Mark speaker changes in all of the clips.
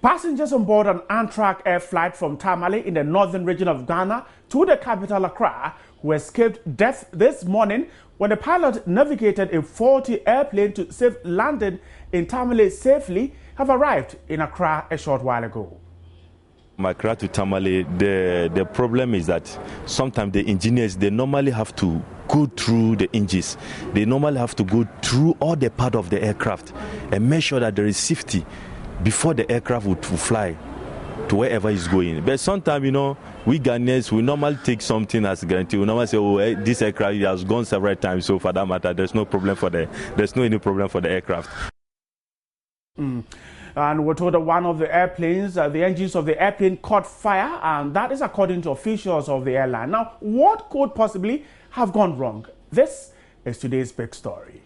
Speaker 1: Passengers on board an Antrak air flight from Tamale in the northern region of Ghana to the capital Accra, who escaped death this morning when the pilot navigated a faulty airplane to safe landing in Tamale safely, have arrived in Accra a short while ago.
Speaker 2: Accra to Tamale, the problem is that sometimes the engineers, they normally have to go through the engines. They normally have to go through all the part of the aircraft and make sure that there is safety before the aircraft would fly to wherever it's going. But sometimes, we Ghanaians, we normally take something as a guarantee. We normally say, this aircraft has gone several times, so for that matter, there's no any problem for the aircraft.
Speaker 1: And we're told that one of the airplanes, the engines of the airplane caught fire, and that is according to officials of the airline. Now, what could possibly have gone wrong? This is today's big story.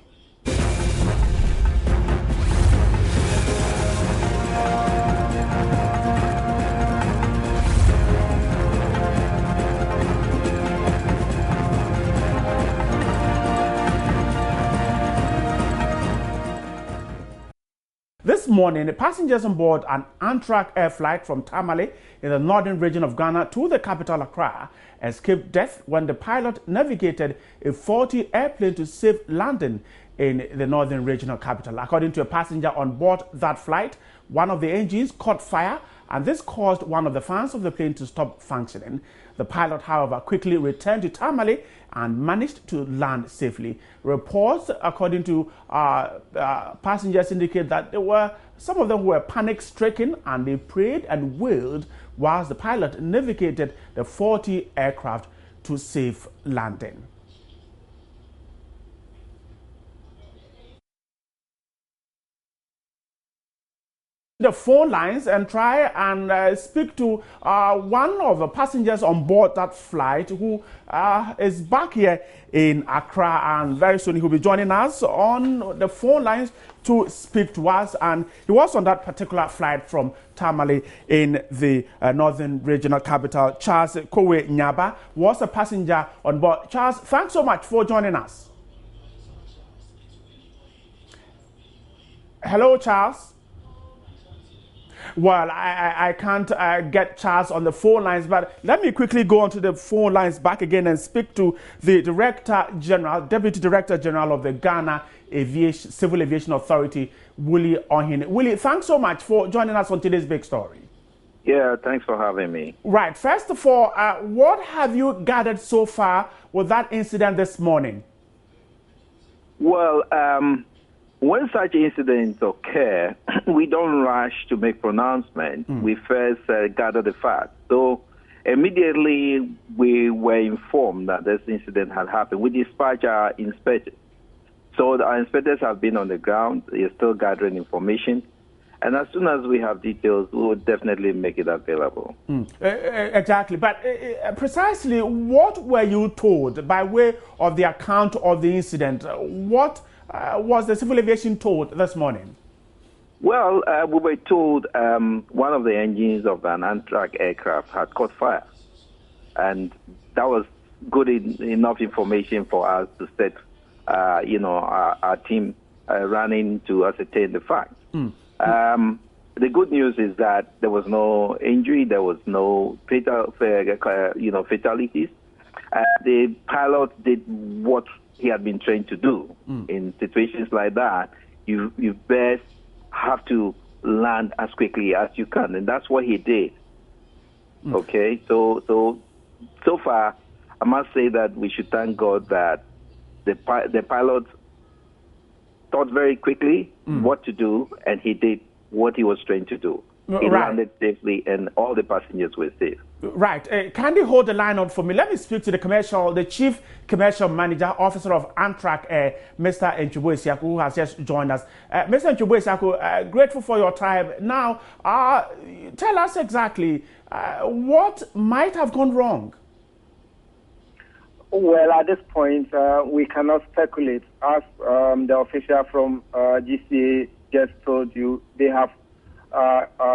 Speaker 1: This morning, passengers on board an Antrak air flight from Tamale in the northern region of Ghana to the capital Accra escaped death when the pilot navigated a faulty airplane to safe landing in the northern regional capital. According to a passenger on board that flight, one of the engines caught fire, and this caused one of the fans of the plane to stop functioning. The pilot, however, quickly returned to Tamale and managed to land safely. Reports, according to passengers, indicate that some of them were panic-stricken and they prayed and wailed whilst the pilot navigated the faulty aircraft to safe landing. The phone lines and try and speak to one of the passengers on board that flight who is back here in Accra, and very soon he'll be joining us on the phone lines to speak to us. And he was on that particular flight from Tamale in the northern regional capital. Charles Kowe Nyaba was a passenger on board. Charles, thanks so much for joining us. Hello, Charles. Well, I can't get Charles on the phone lines, but let me quickly go onto the phone lines back again and speak to the Deputy Director General of the Ghana Civil Aviation Authority, Willie Ohin. Willie, thanks so much for joining us on today's big story.
Speaker 3: Yeah, thanks for having me.
Speaker 1: Right. First of all, what have you gathered so far with that incident this morning?
Speaker 3: Well, when such incidents occur, we don't rush to make pronouncements. We first gather the facts. So immediately we were informed that this incident had happened. We dispatched our inspectors. So our inspectors have been on the ground. They're still gathering information. And as soon as we have details, we will definitely make it available.
Speaker 1: Exactly. But precisely what were you told by way of the account of the incident? What was the civil aviation told this morning?
Speaker 3: Well, we were told one of the engines of an Antrak aircraft had caught fire. And that was good enough information for us to set, our team running to ascertain the facts. The good news is that there was no injury, there was no fatalities. The pilot did what he had been trained to do. In situations like that, you best have to land as quickly as you can, and that's what he did. Okay, so far, I must say that we should thank God that the pilot thought very quickly what to do, and he did what he was trained to do. He landed safely, and all the passengers were safe.
Speaker 1: Right. Can you hold the line on for me? Let me speak to the Chief Commercial Manager, Officer of Antrak, Mr. Nchubu, who has just joined us. Mr. Nchubu, grateful for your time. Now, tell us exactly what might have gone wrong.
Speaker 4: Well, at this point, we cannot speculate. As the official from GCA just told you, they have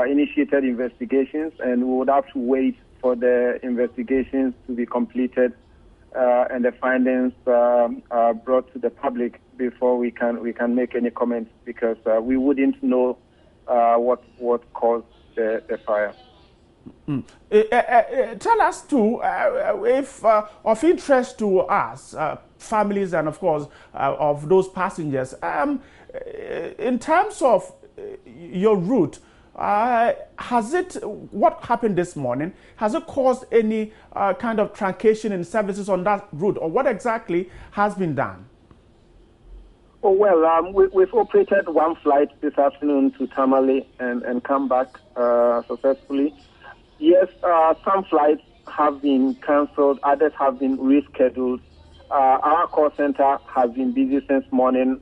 Speaker 4: initiated investigations, and we would have to wait for the investigations to be completed and the findings brought to the public before we can make any comments, because we wouldn't know what caused the fire.
Speaker 1: Tell us too, if of interest to us, families and of course of those passengers, in terms of your route, what happened this morning, has it caused any kind of truncation in services on that route, or what exactly has been done?
Speaker 4: Oh, well, we've operated one flight this afternoon to Tamale and come back successfully. Yes, some flights have been cancelled, others have been rescheduled. Our call center has been busy since morning,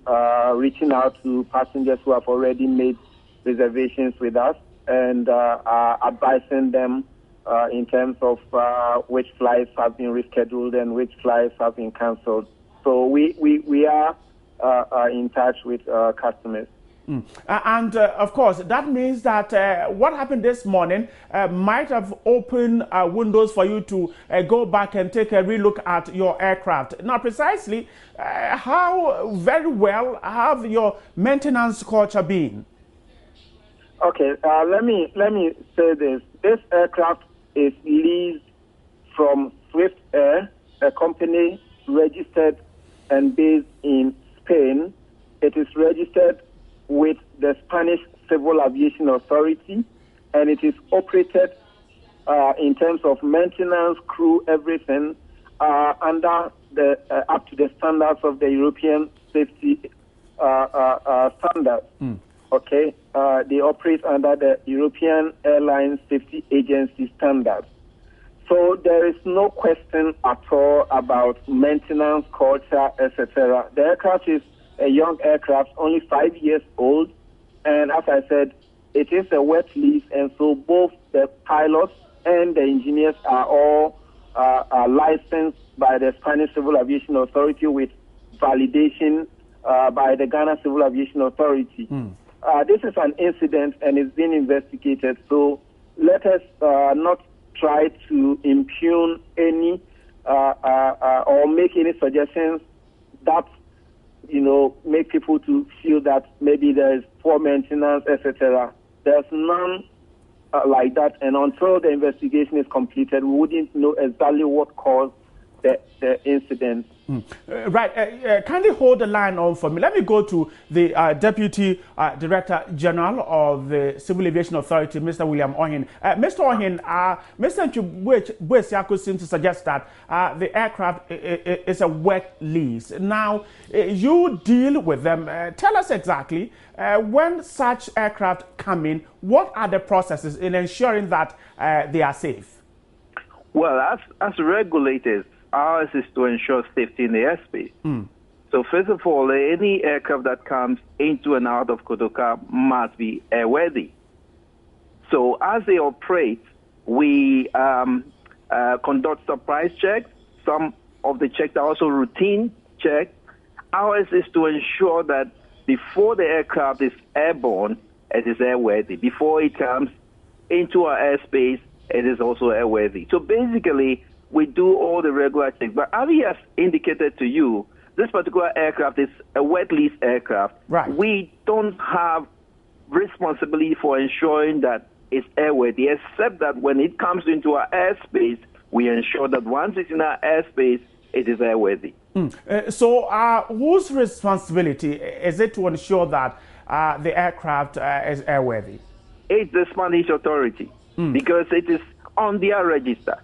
Speaker 4: reaching out to passengers who have already made reservations with us and advising them in terms of which flights have been rescheduled and which flights have been cancelled. So we are in touch with customers.
Speaker 1: And of course, that means that what happened this morning might have opened windows for you to go back and take a relook at your aircraft. Now, precisely, how very well have your maintenance culture been?
Speaker 4: Okay, let me say this. This aircraft is leased from Swift Air, a company registered and based in Spain. It is registered with the Spanish Civil Aviation Authority, and it is operated in terms of maintenance, crew, everything under the up to the standards of the European safety standards. Okay, they operate under the European Airline Safety Agency standards. So there is no question at all about maintenance, culture, etc. The aircraft is a young aircraft, only 5 years old, and as I said, it is a wet lease, and so both the pilots and the engineers are all licensed by the Spanish Civil Aviation Authority with validation by the Ghana Civil Aviation Authority. This is an incident and it's being investigated, so let us not try to impugn any or make any suggestions that make people to feel that maybe there is poor maintenance, etc. There's none like that, and until the investigation is completed, we wouldn't know exactly what caused the incident.
Speaker 1: Right. Kindly hold the line on for me. Let me go to the Deputy Director General of the Civil Aviation Authority, Mr. William Ohin. Mr. Ohin, Mr. Nchubwesiako seems to suggest that the aircraft is a wet lease. Now, you deal with them. Tell us exactly, when such aircraft come in, what are the processes in ensuring that they are safe?
Speaker 3: Well, as regulators, ours is to ensure safety in the airspace. So first of all, any aircraft that comes into and out of Kotoka must be airworthy. So as they operate, we conduct surprise checks. Some of the checks are also routine checks. Ours is to ensure that before the aircraft is airborne, it is airworthy. Before it comes into our airspace, it is also airworthy. So basically, we do all the regular checks. But Avi has indicated to you, this particular aircraft is a wet lease aircraft.
Speaker 1: Right.
Speaker 3: We don't have responsibility for ensuring that it's airworthy, except that when it comes into our airspace, we ensure that once it's in our airspace, it is airworthy.
Speaker 1: So whose responsibility is it to ensure that the aircraft is airworthy?
Speaker 3: It's the Spanish authority, because it is on their register.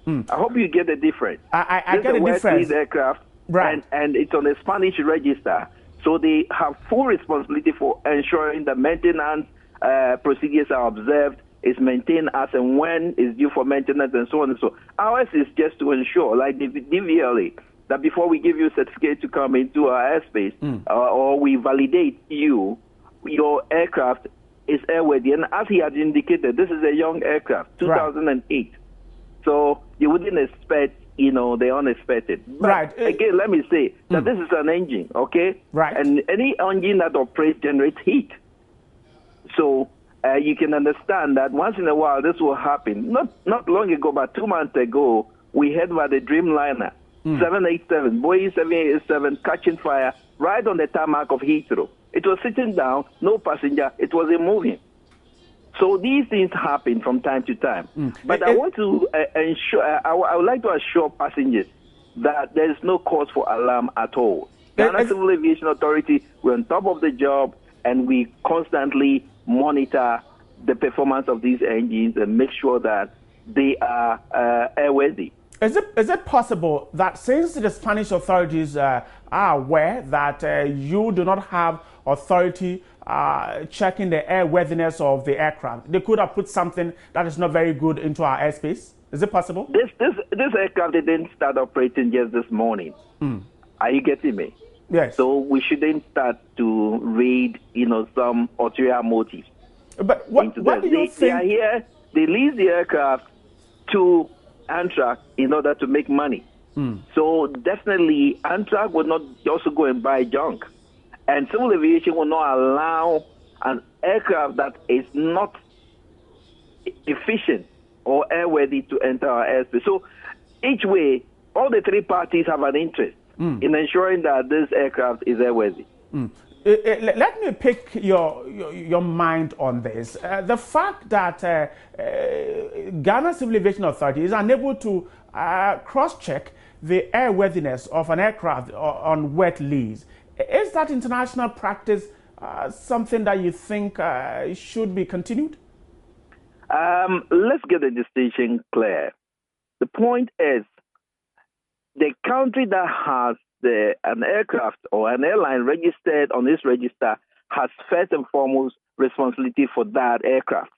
Speaker 3: I hope you get the difference.
Speaker 1: I get the difference.
Speaker 3: This aircraft,
Speaker 1: right?
Speaker 3: And it's on the Spanish register, so they have full responsibility for ensuring the maintenance procedures are observed, is maintained as and when is due for maintenance, and so on and so. Ours is just to ensure, like the DVLA, that before we give you a certificate to come into our airspace, or we validate your aircraft is airworthy. And as he had indicated, this is a young aircraft, 2008. Right. So you wouldn't expect, the unexpected. But
Speaker 1: right.
Speaker 3: Again, let me say that this is an engine, okay?
Speaker 1: Right.
Speaker 3: And any engine that operates generates heat. So you can understand that once in a while this will happen. Not long ago, but 2 months ago, we heard about the Dreamliner, 787, Boeing 787 catching fire right on the tarmac of Heathrow. It was sitting down, no passenger, it wasn't moving. So these things happen from time to time. But I want to ensure, I would like to assure passengers that there is no cause for alarm at all. Ghana Civil Aviation Authority, we're on top of the job, and we constantly monitor the performance of these engines and make sure that they are airworthy.
Speaker 1: Is it possible that since the Spanish authorities are aware that you do not have authority checking the airworthiness of the aircraft, they could have put something that is not very good into our airspace? Is it possible?
Speaker 3: This aircraft didn't start operating just this morning. Are you getting me?
Speaker 1: Yes.
Speaker 3: So we shouldn't start to read, some ulterior motives.
Speaker 1: But what do you think?
Speaker 3: They are here. They lease the aircraft to Antrak in order to make money. So definitely, Antrak will not also go and buy junk. And civil aviation will not allow an aircraft that is not efficient or airworthy to enter our airspace. So each way, all the three parties have an interest in ensuring that this aircraft is airworthy.
Speaker 1: Let me pick your mind on this. The fact that Ghana Civil Aviation Authority is unable to cross-check the airworthiness of an aircraft on wet lease, is that international practice something that you think should be continued?
Speaker 3: Let's get the distinction clear. The point is, the country that has an aircraft or an airline registered on this register has first and foremost responsibility for that aircraft.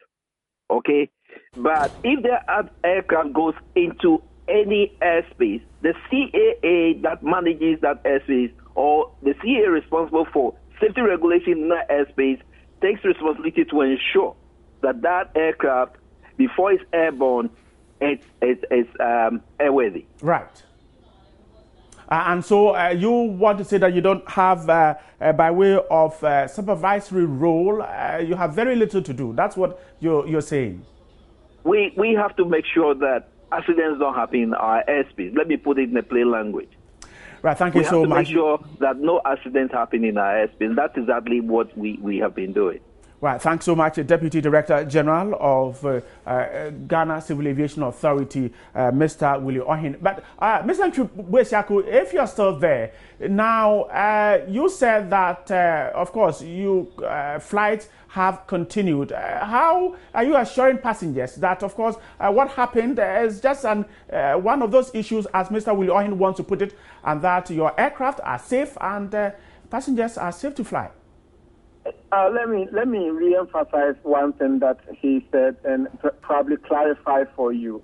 Speaker 3: Okay? But if the aircraft goes into any airspace, the CAA that manages that airspace or the CAA responsible for safety regulation in that airspace takes responsibility to ensure that that aircraft, before it's airborne, it's airworthy.
Speaker 1: Right. And so you want to say that you don't have, by way of supervisory role, you have very little to do. That's what you're saying.
Speaker 3: We have to make sure that accidents don't happen in our airspace. Let me put it in a plain language.
Speaker 1: Right, thank you so much.
Speaker 3: We have to make sure that no accidents happen in our airspace. That's exactly what we have been doing.
Speaker 1: Right, thanks so much, Deputy Director General of Ghana Civil Aviation Authority, Mr. Willie Ohin. But Mr. Ntwesiako, if you're still there, now you said that, of course, flights have continued. How are you assuring passengers that, of course, what happened is just one of those issues, as Mr. Willie Ohin wants to put it, and that your aircraft are safe and passengers are safe to fly?
Speaker 4: Let me re-emphasize one thing that he said and probably clarify for you.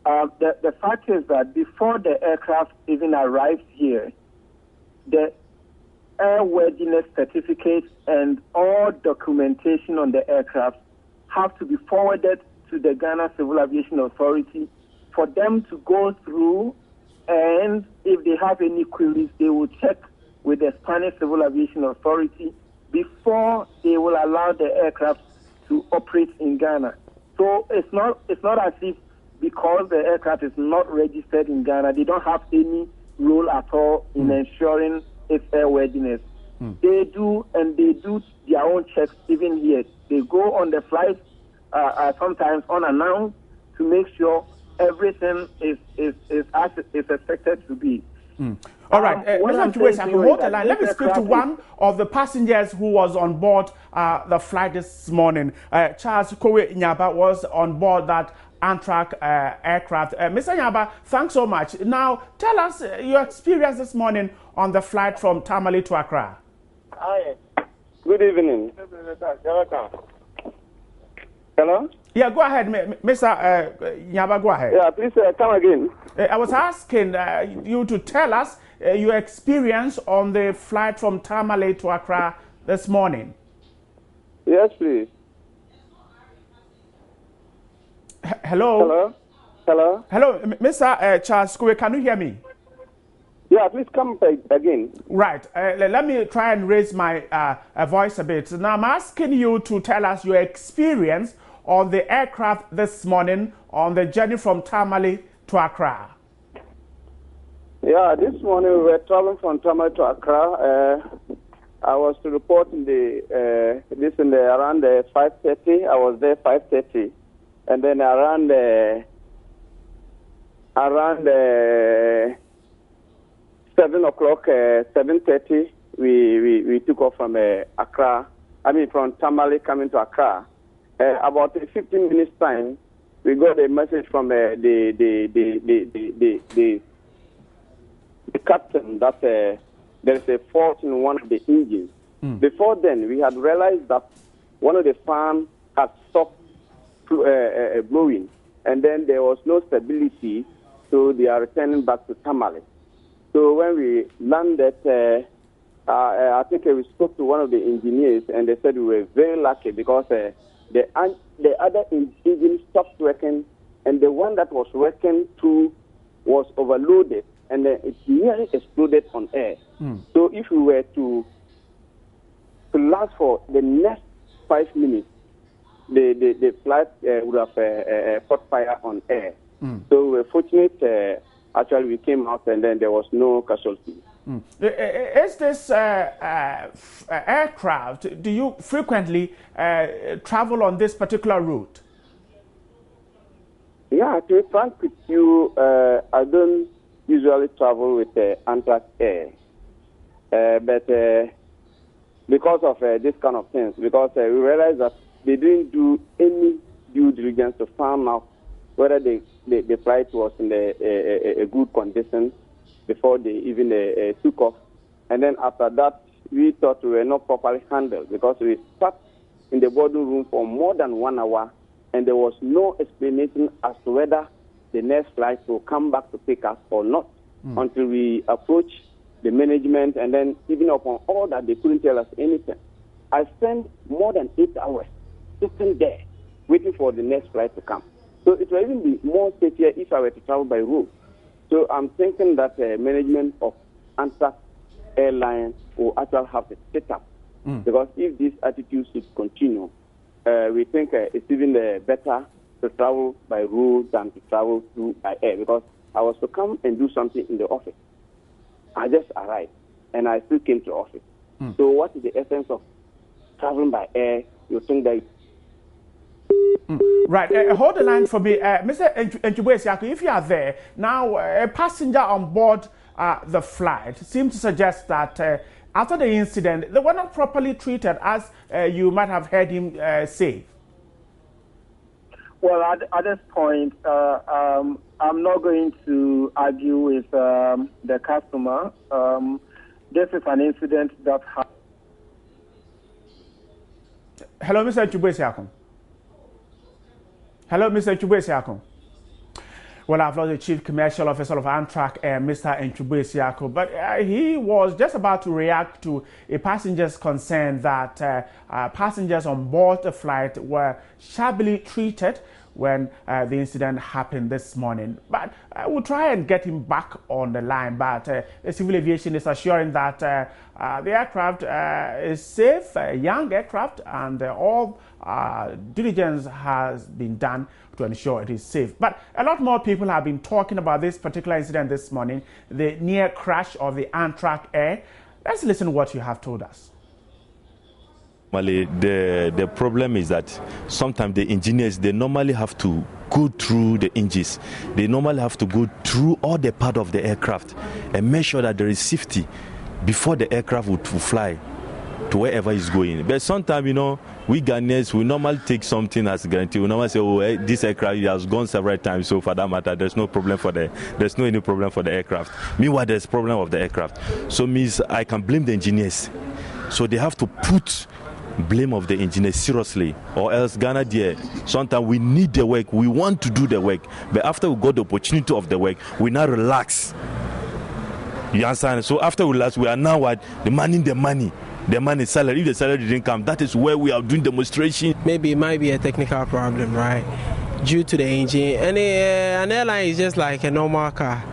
Speaker 4: The fact is that before the aircraft even arrives here, the airworthiness certificate and all documentation on the aircraft have to be forwarded to the Ghana Civil Aviation Authority for them to go through, and if they have any queries, they will check with the Spanish Civil Aviation Authority before they will allow the aircraft to operate in Ghana. So it's not as if because the aircraft is not registered in Ghana, they don't have any role at all in ensuring its airworthiness. They do, and they do their own checks even here. They go on the flight sometimes unannounced to make sure everything is as it is expected to be.
Speaker 1: All right, Mr. Ntwesiako, hold the line. Let me speak to one of the passengers who was on board the flight this morning. Charles Kowe Nyaba was on board that Antrak aircraft. Mr. Nyaba, thanks so much. Now, tell us your experience this morning on the flight from Tamale to Accra.
Speaker 5: Hi. Good evening. Hello?
Speaker 1: Yeah, go ahead, Mr. Nyaba, go ahead.
Speaker 5: Yeah, please come again.
Speaker 1: I was asking you to tell us your experience on the flight from Tamale to Accra this morning.
Speaker 5: Yes, please.
Speaker 1: Hello?
Speaker 5: Hello? Hello?
Speaker 1: Hello, Mr. Charles Kowe, can you hear me?
Speaker 5: Yeah, please come again.
Speaker 1: Right. Let me try and raise my voice a bit. Now, I'm asking you to tell us your experience on the aircraft this morning on the journey from Tamale to Accra.
Speaker 5: Yeah, this morning we were traveling from Tamale to Accra. I was to report in around 5:30. I was there 5:30, and then around 7 o'clock, 7:30, we took off from Accra. I mean, from Tamale coming to Accra. About 15 minutes time, we got a message from the captain that there is a fault in one of the engines. Before then, we had realized that one of the fans had stopped blowing, and then there was no stability, so they are returning back to Tamale. So when we landed, I think we spoke to one of the engineers, and they said we were very lucky because the other engine stopped working, and the one that was working too was overloaded, and it nearly exploded on air. So if we were to last for the next 5 minutes, the flight would have caught fire on air. So we were fortunate. Actually, we came out, and then there was no casualties.
Speaker 1: Is this aircraft, do you frequently travel on this particular route?
Speaker 5: Yeah, to be frank with you, I don't usually travel with Antrak Air. But because of this kind of things, because we realized that they didn't do any due diligence to find out whether the flight was in a good condition before they even took off. And then after that, we thought we were not properly handled because we sat in the boarding room for more than 1 hour, and there was no explanation as to whether the next flight will come back to pick us or not until we approached the management, and then even upon all that, they couldn't tell us anything. I spent more than 8 hours sitting there waiting for the next flight to come. So it will even be more safer if I were to travel by road. So I'm thinking that management of Antrak Airline will actually have to sit up. Because if this attitude should continue, we think it's even better to travel by road than to travel through by air. Because I was to come and do something in the office. I just arrived, and I still came to office. So what is the essence of traveling by air? You think that...
Speaker 1: Right, hold the line for me. Mr. Nchubwe, if you are there, now a passenger on board the flight seems to suggest that after the incident, they were not properly treated, as you might have heard him say.
Speaker 4: Well, at this point, I'm not going to argue with the customer. This is an incident that happened.
Speaker 1: Hello, Mr. Nchubwe. Hello, Mr. Nchubwe. Well, I've lost the Chief Commercial Officer of Antrak, Mr. Nchubwe, but he was just about to react to a passenger's concern that passengers on board the flight were shabbily treated when the incident happened this morning. But we'll try and get him back on the line. But Civil Aviation is assuring that the aircraft is safe, a young aircraft, and all diligence has been done to ensure it is safe. But a lot more people have been talking about this particular incident this morning, the near crash of the Antrak Air. Let's listen to what you have told us.
Speaker 2: The problem is that sometimes the engineers, they normally have to go through the engines. They normally have to go through all the part of the aircraft and make sure that there is safety before the aircraft would fly to wherever it's going. But sometimes, we Ghanaians, we normally take something as a guarantee. We normally say, this aircraft has gone several times, so for that matter, there's no any problem for the aircraft. Meanwhile, there's problem of the aircraft. So means I can blame the engineers. So they have to put blame of the engineers seriously, or else Ghana there, sometimes we need the work, we want to do the work, but after we got the opportunity of the work, we now relax. You understand? So after we relax, we are now demanding the money, salary. If the salary didn't come, that is where we are doing demonstration.
Speaker 6: Maybe it might be a technical problem, right? Due to the engine. And an airline is just like a normal car.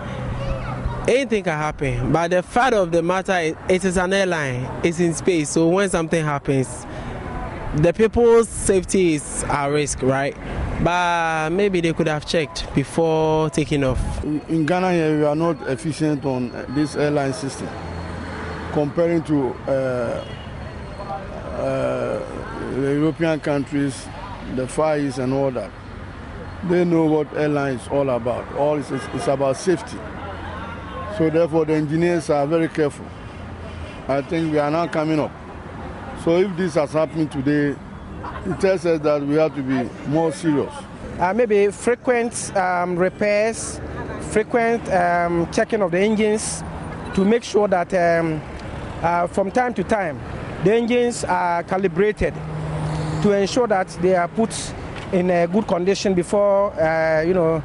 Speaker 6: Anything can happen, but the fact of the matter is it is an airline, it's in space, so when something happens, the people's safety is at risk, right? But maybe they could have checked before taking off.
Speaker 7: In Ghana here, we are not efficient on this airline system comparing to the European countries, the Far East and all that, they know what airline is all about. It's about safety. So therefore the engineers are very careful. I think we are now coming up. So if this has happened today, it tells us that we have to be more serious.
Speaker 8: Maybe frequent repairs, frequent checking of the engines to make sure that from time to time the engines are calibrated to ensure that they are put in a good condition before the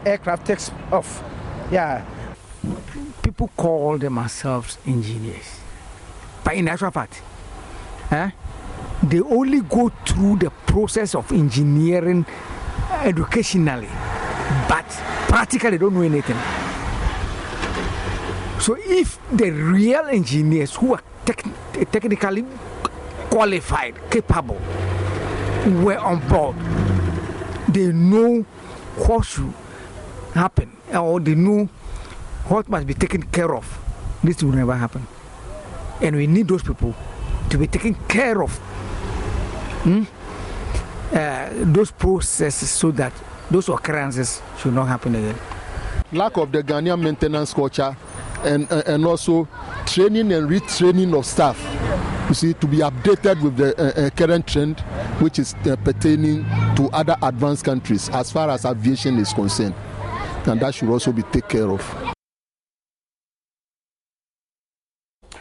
Speaker 8: aircraft takes off. Yeah.
Speaker 9: People call themselves engineers, but in actual fact, they only go through the process of engineering educationally, but practically they don't know anything. So if the real engineers who are technically qualified, capable, were on board, they know what should happen, or they know what must be taken care of. This will never happen. And we need those people to be taken care of those processes so that those occurrences should not happen again.
Speaker 10: Lack of the Ghanaian maintenance culture and also training and retraining of staff, you see, to be updated with the current trend, which is pertaining to other advanced countries as far as aviation is concerned. And that should also be taken care of.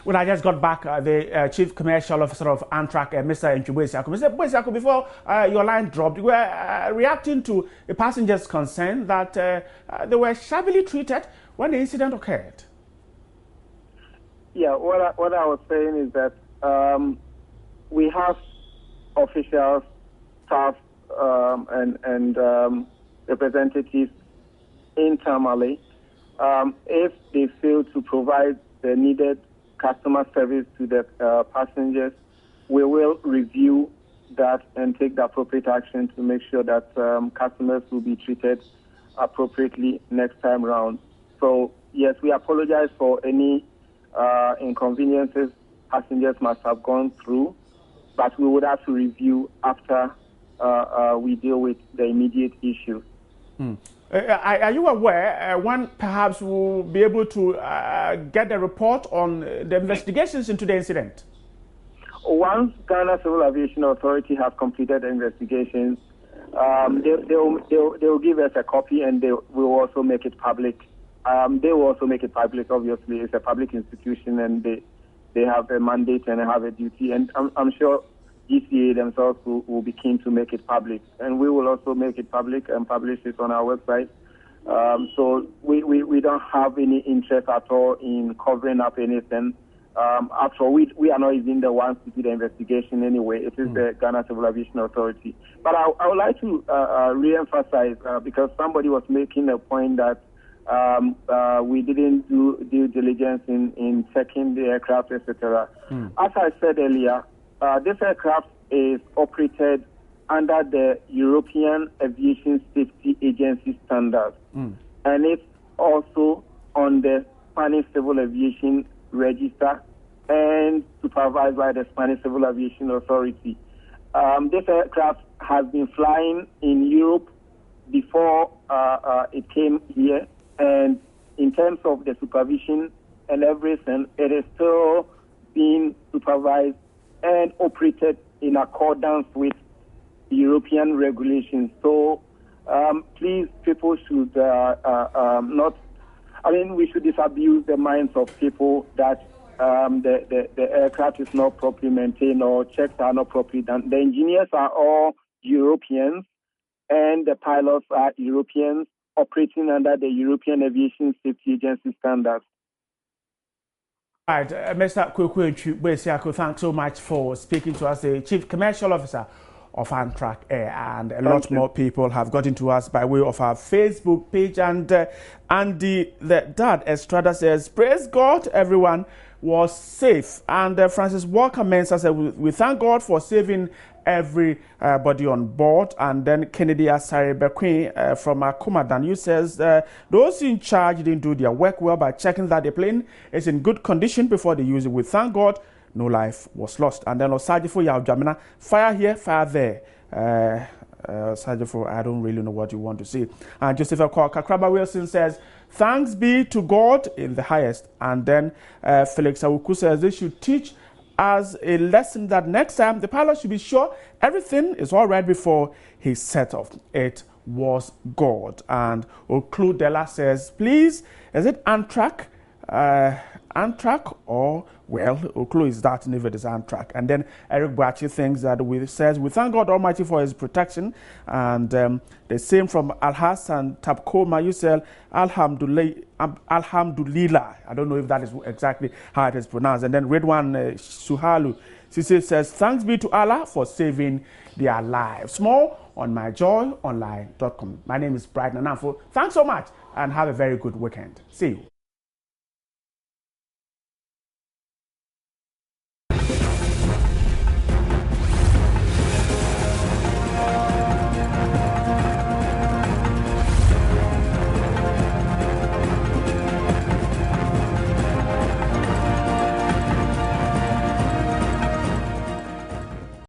Speaker 1: Well, I just got back the Chief Commercial Officer of Antrak, Mr. Boesiako. Mr. Boesiako, before your line dropped, you were reacting to a passenger's concern that they were shabbily treated when the incident occurred.
Speaker 4: Yeah, what I was saying is that we have officials, staff, and representatives in Tamale. If they fail to provide the needed customer service to the passengers, we will review that and take the appropriate action to make sure that customers will be treated appropriately next time round. So yes, we apologize for any inconveniences passengers must have gone through, but we would have to review after we deal with the immediate issue.
Speaker 1: Are you aware when perhaps we'll be able to get a report on the investigations into the incident?
Speaker 4: Once Ghana Civil Aviation Authority has completed the investigations, they will give us a copy and they will also make it public. They will also make it public, obviously. It's a public institution and they have a mandate and have a duty. And I'm sure GCA themselves will be keen to make it public. And we will also make it public and publish it on our website. So we don't have any interest at all in covering up anything. After all, we are not even the ones to do the investigation anyway. It is the Ghana Civil Aviation Authority. But I would like to re-emphasize, because somebody was making a point that we didn't do due diligence in checking the aircraft, etc. As I said earlier, this aircraft is operated under the European Aviation Safety Agency standards, and it's also on the Spanish Civil Aviation Register and supervised by the Spanish Civil Aviation Authority. This aircraft has been flying in Europe before it came here, and in terms of the supervision and everything, it is still being supervised and operated in accordance with European regulations. So please, people should not, we should disabuse the minds of people that the aircraft is not properly maintained or checks are not properly done. The engineers are all Europeans and the pilots are Europeans operating under the European Aviation Safety Agency standards.
Speaker 1: Right, Mr. Boesiako, thanks so much for speaking to us, the Chief Commercial Officer of Antrak Air, and a lot more people have gotten to us by way of our Facebook page. And Andy, the dad, Estrada says, praise God, everyone was safe. And Francis Walker Mensah said, we thank God for saving everybody on board. And then Kennedy Asare Bequin from Akumadan, you says, those in charge didn't do their work well by checking that the plane is in good condition before they use it. We thank God no life was lost. And then Osajifo Yaujamina, fire here, fire there. Sajifo, I don't really know what you want to say. And Joseph Kakraba Wilson says, thanks be to God in the highest. And then Felix Awuku says they should teach us a lesson that next time the pilot should be sure everything is all right before he set off. It was God. And Oklu Della says, please, is it Antrak? Antrak or, well, Oklu is that if it is Antrak. And then Eric Bachi thinks that we thank God Almighty for his protection. And the same from Al-Hassan Tabko Mayusel Alhamdulillah. I don't know if that is exactly how it is pronounced. And then Redwan Suhalu Sisi says, thanks be to Allah for saving their lives. More on myjoyonline.com. My name is Bright Nanafo. Thanks so much and have a very good weekend. See you.